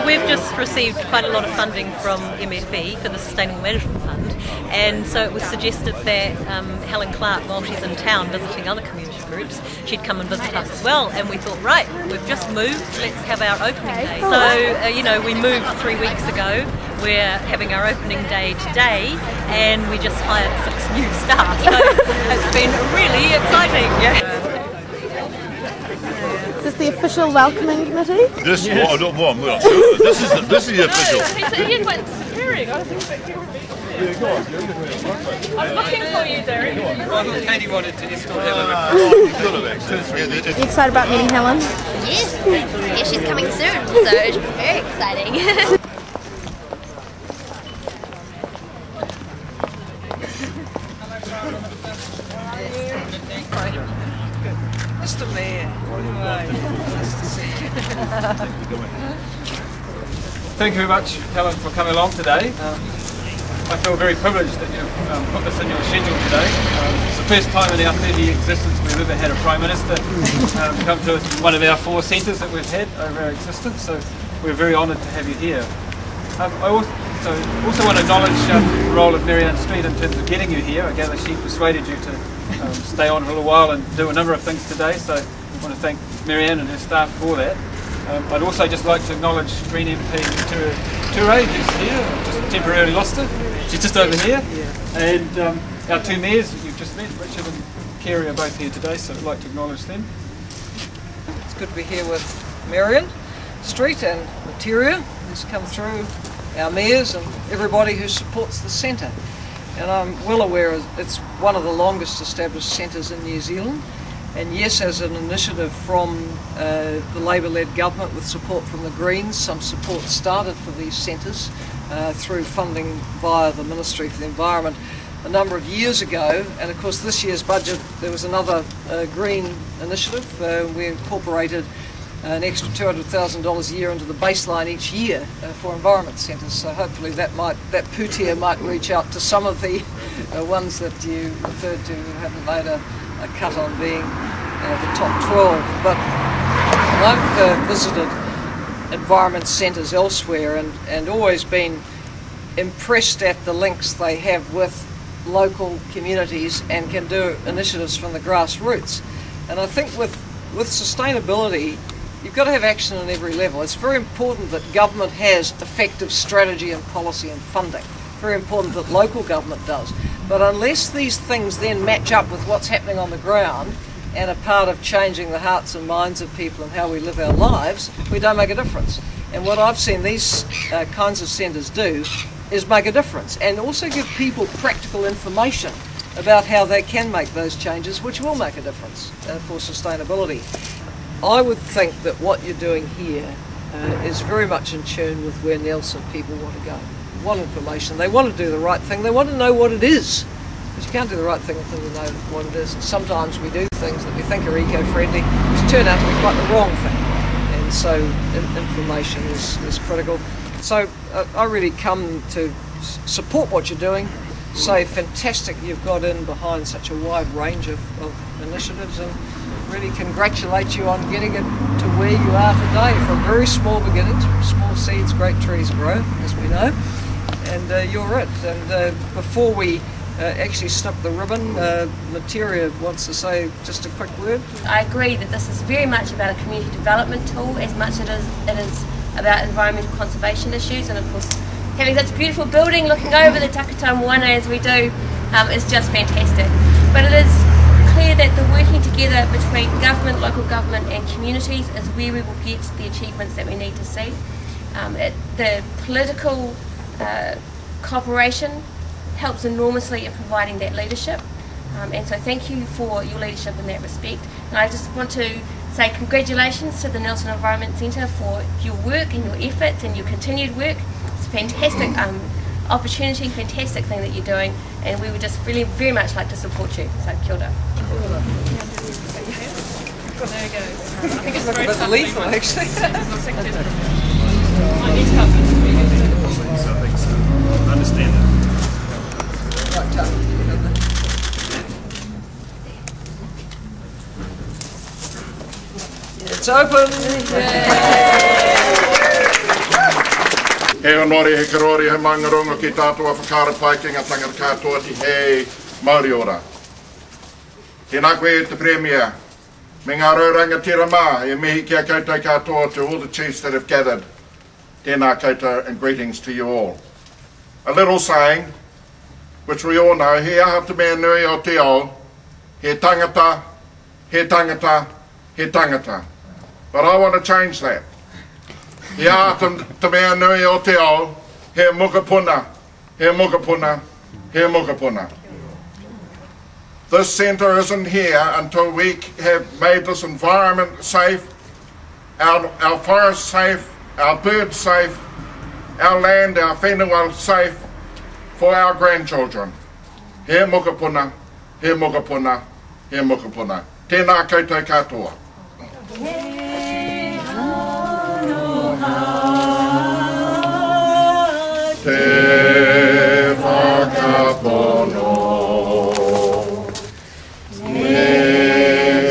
we've just received quite a lot of funding from MFE for the Sustainable Management Fund, and so it was suggested that Helen Clark, while she's in town visiting other community groups, she'd come and visit us as well. And we thought, right, we've just moved, let's have our opening day. So, you know, we moved 3 weeks ago. We're having our opening day today, and we just hired 6 new staff. So it's been really exciting. Is this the official welcoming committee? This, well, I'm not sure. This is the official. He's quite preparing. I was expecting him to be I'm looking for you, Derek. Katie wanted to escort Helen. Are you excited about meeting Helen? Yes. Yeah, she's coming soon, so it's very exciting. Mr. Mayor, nice to see you. Thank you very much, Helen, for coming along today. I feel very privileged that you've put this in your schedule today. It's the first time in our 30-year existence we've ever had a Prime Minister come to one of our 4 centres that we've had over our existence, so we're very honoured to have you here. I also want to acknowledge the role of Marianne Street in terms of getting you here. I gather she persuaded you to stay on for a little while and do a number of things today, so I want to thank Marianne and her staff for that. I'd also just like to acknowledge Green MP Ture, who's here. I've just temporarily lost her. She's just over here. And our 2 mayors that you've just met, Richard and Kerry, are both here today, so I'd like to acknowledge them. It's good to be here with Marianne Street and Materia, who's come through, our mayors and everybody who supports the centre. And I'm well aware it's one of the longest established centres in New Zealand. And yes, as an initiative from the Labour-led government with support from the Greens, some support started for these centres through funding via the Ministry for the Environment a number of years ago. And of course this year's budget there was another Green initiative. We incorporated an extra $200,000 a year into the baseline each year for environment centres. So hopefully that pūtea might reach out to some of the ones that you referred to who haven't made a cut on being the top 12. But I've visited environment centres elsewhere and always been impressed at the links they have with local communities and can do initiatives from the grassroots. And I think with sustainability, you've got to have action on every level. It's very important that government has effective strategy and policy and funding. Very important that local government does. But unless these things then match up with what's happening on the ground and are part of changing the hearts and minds of people and how we live our lives, we don't make a difference. And what I've seen these kinds of centres do is make a difference and also give people practical information about how they can make those changes, which will make a difference for sustainability. I would think that what you're doing here is very much in tune with where Nelson people want to go. They want information, they want to do the right thing, they want to know what it is. But you can't do the right thing until you know what it is. And sometimes we do things that we think are eco-friendly, which turn out to be quite the wrong thing. And so information is critical. So I really come to support what you're doing, say fantastic you've got in behind such a wide range of initiatives, and really congratulate you on getting it to where you are today from very small beginnings. From small seeds great trees grow, as we know, and you're it. And before we actually snip the ribbon, Materia wants to say just a quick word. I agree that this is very much about a community development tool as much as it is about environmental conservation issues, and of course having such a beautiful building looking over the Takata Moana as we do is just fantastic. But it is clear that the working together between government, local government and communities is where we will get the achievements that we need to see. The political cooperation helps enormously in providing that leadership, and so thank you for your leadership in that respect. And I just want to say congratulations to the Nelson Environment Centre for your work and your efforts and your continued work. It's a fantastic opportunity, fantastic thing that you're doing, and we would just really very much like to support you. So kia ora. There you go. I think it's a bit lethal actually. I need to help you. I understand that. It's open. Yay. He onori he karori he mangarongo ki tātua whakara pai ki ngā tangata katoa ti he Māori ora. Tēnā koe te Premier, me ngā rauranga tira mā, e mihi kia koutou katoa to all the chiefs that have gathered. Tēnā koutou and greetings to you all. A little saying, which we all know, he aha te mea nui o te ao, he tangata, he tangata, he tangata. But I want to change that. He aha te mea nui o te ao, he mukapuna, he mukapuna, he mukapuna. This centre isn't here until we have made this environment safe, our forests safe, our birds safe, our land, our whenua safe for our grandchildren. He mukapuna, he mukapuna, he mukapuna. Tēnā koutou katoa. Te whakapono, me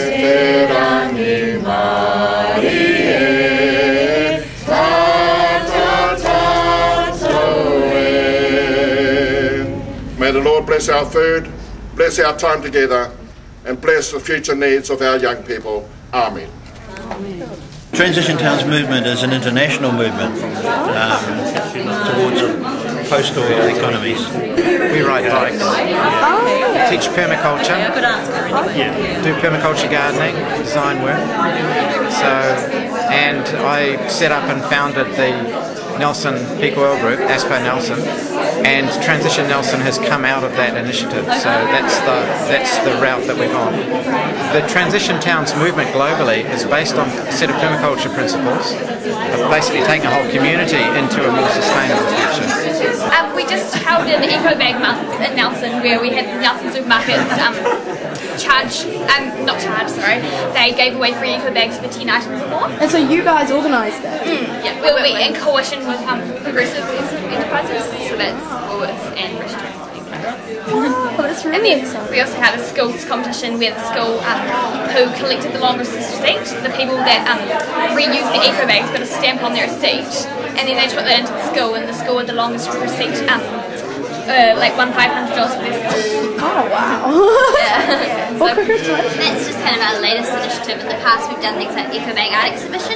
te rangi mari e, May the Lord bless our food, bless our time together, and bless the future needs of our young people. Amen. Transition Towns movement is an international movement towards postal economies. We ride bikes, teach permaculture, do permaculture gardening, design work. And I set up and founded the Nelson Peak Oil Group, ASPO Nelson, and Transition Nelson has come out of that initiative, so that's the route that we're on. The Transition Towns movement globally is based on a set of permaculture principles of basically taking a whole community into a more sustainable future. We just held an eco bag month at Nelson where we had the Nelson supermarkets they gave away free eco bags for 10 items or more. And so you guys organised that? Yeah, we'll be in coalition with Progressive Enterprises, so that's Woolworths and Fresh Juice. Oh, that's really exciting. We also had a schools competition where the school who collected the longest receipt, the people that reused the eco bags got a stamp on their receipt, and then they took that into the school, and the school with the longest receipt won $500 for their school. Oh wow. Yeah. Well, congratulations. That's just kind of our latest initiative. In the past we've done things like Eco Bag Art Exhibition,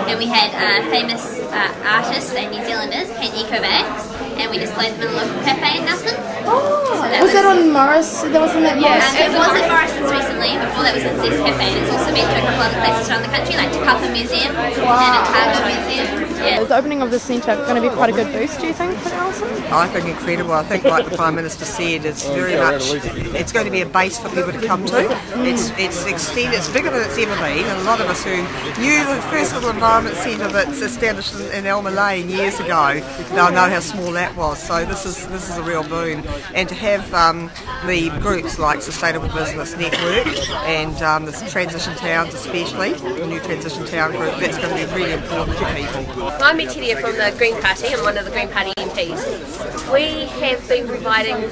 and we had famous artists and New Zealanders paint eco bags, and we displayed them in a local cafe in Nelson. Oh, so was that on Morris? That was in that Morris? It was at Morrison's recently. Before that was at Zest Cafe, and it's also been to a couple other places around the country, like Te Papa Museum and at Target Museum. Yeah. Is the opening of the centre going to be quite a good boost, do you think, for Nelson? I think incredible. I think, like the Prime Minister said, it's very much, it's going to be a base for people to come to. It's extended, it's bigger than it's ever been, and a lot of us who knew the first little environment centre that's established in Elmer Lane years ago, they'll know how small that was. So this is a real boon, and to have the groups like Sustainable Business Network and the Transition Towns, especially the new Transition Town group, that's going to be really important to people. I'm Etiria from the Green Party. I'm one of the Green Party MPs. We have been providing,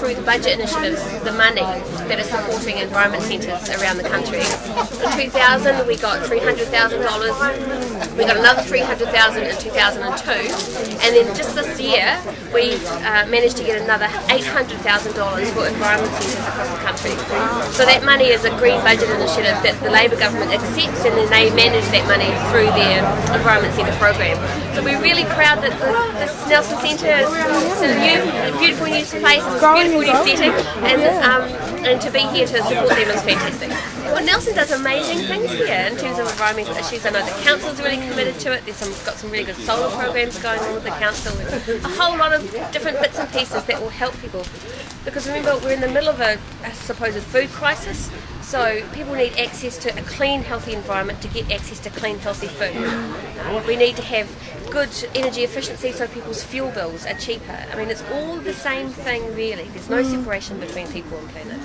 through the budget initiatives, the money that is supporting environment centres around the country. In 2000 we got $300,000, we got another $300,000 in 2002, and then just this year we've managed to get another $800,000 for environment centres across the country. So that money is a green budget initiative that the Labour government accepts, and then they manage that money through their environment centre program. So we're really proud that this Nelson Centre is a beautiful new place, it's a beautiful new setting, and to be here to support them is fantastic. Well, Nelson does amazing things here in terms of environmental issues. I know the council's really committed to it. There's got some really good solar programs going on with the council, and a whole lot of different bits and pieces that will help people. Because remember, we're in the middle of a supposed food crisis, so people need access to a clean, healthy environment to get access to clean, healthy food. We need to have good energy efficiency so people's fuel bills are cheaper. I mean, it's all the same thing really. There's no separation between people and planet.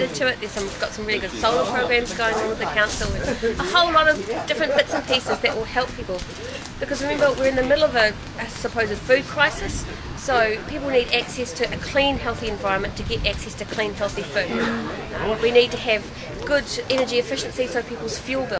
dedicated to it. Got some really good solar programs going on with the council, and a whole lot of different bits and pieces that will help people. Because remember, we're in the middle of a supposed food crisis, so people need access to a clean, healthy environment to get access to clean, healthy food. We need to have good energy efficiency so people's fuel bills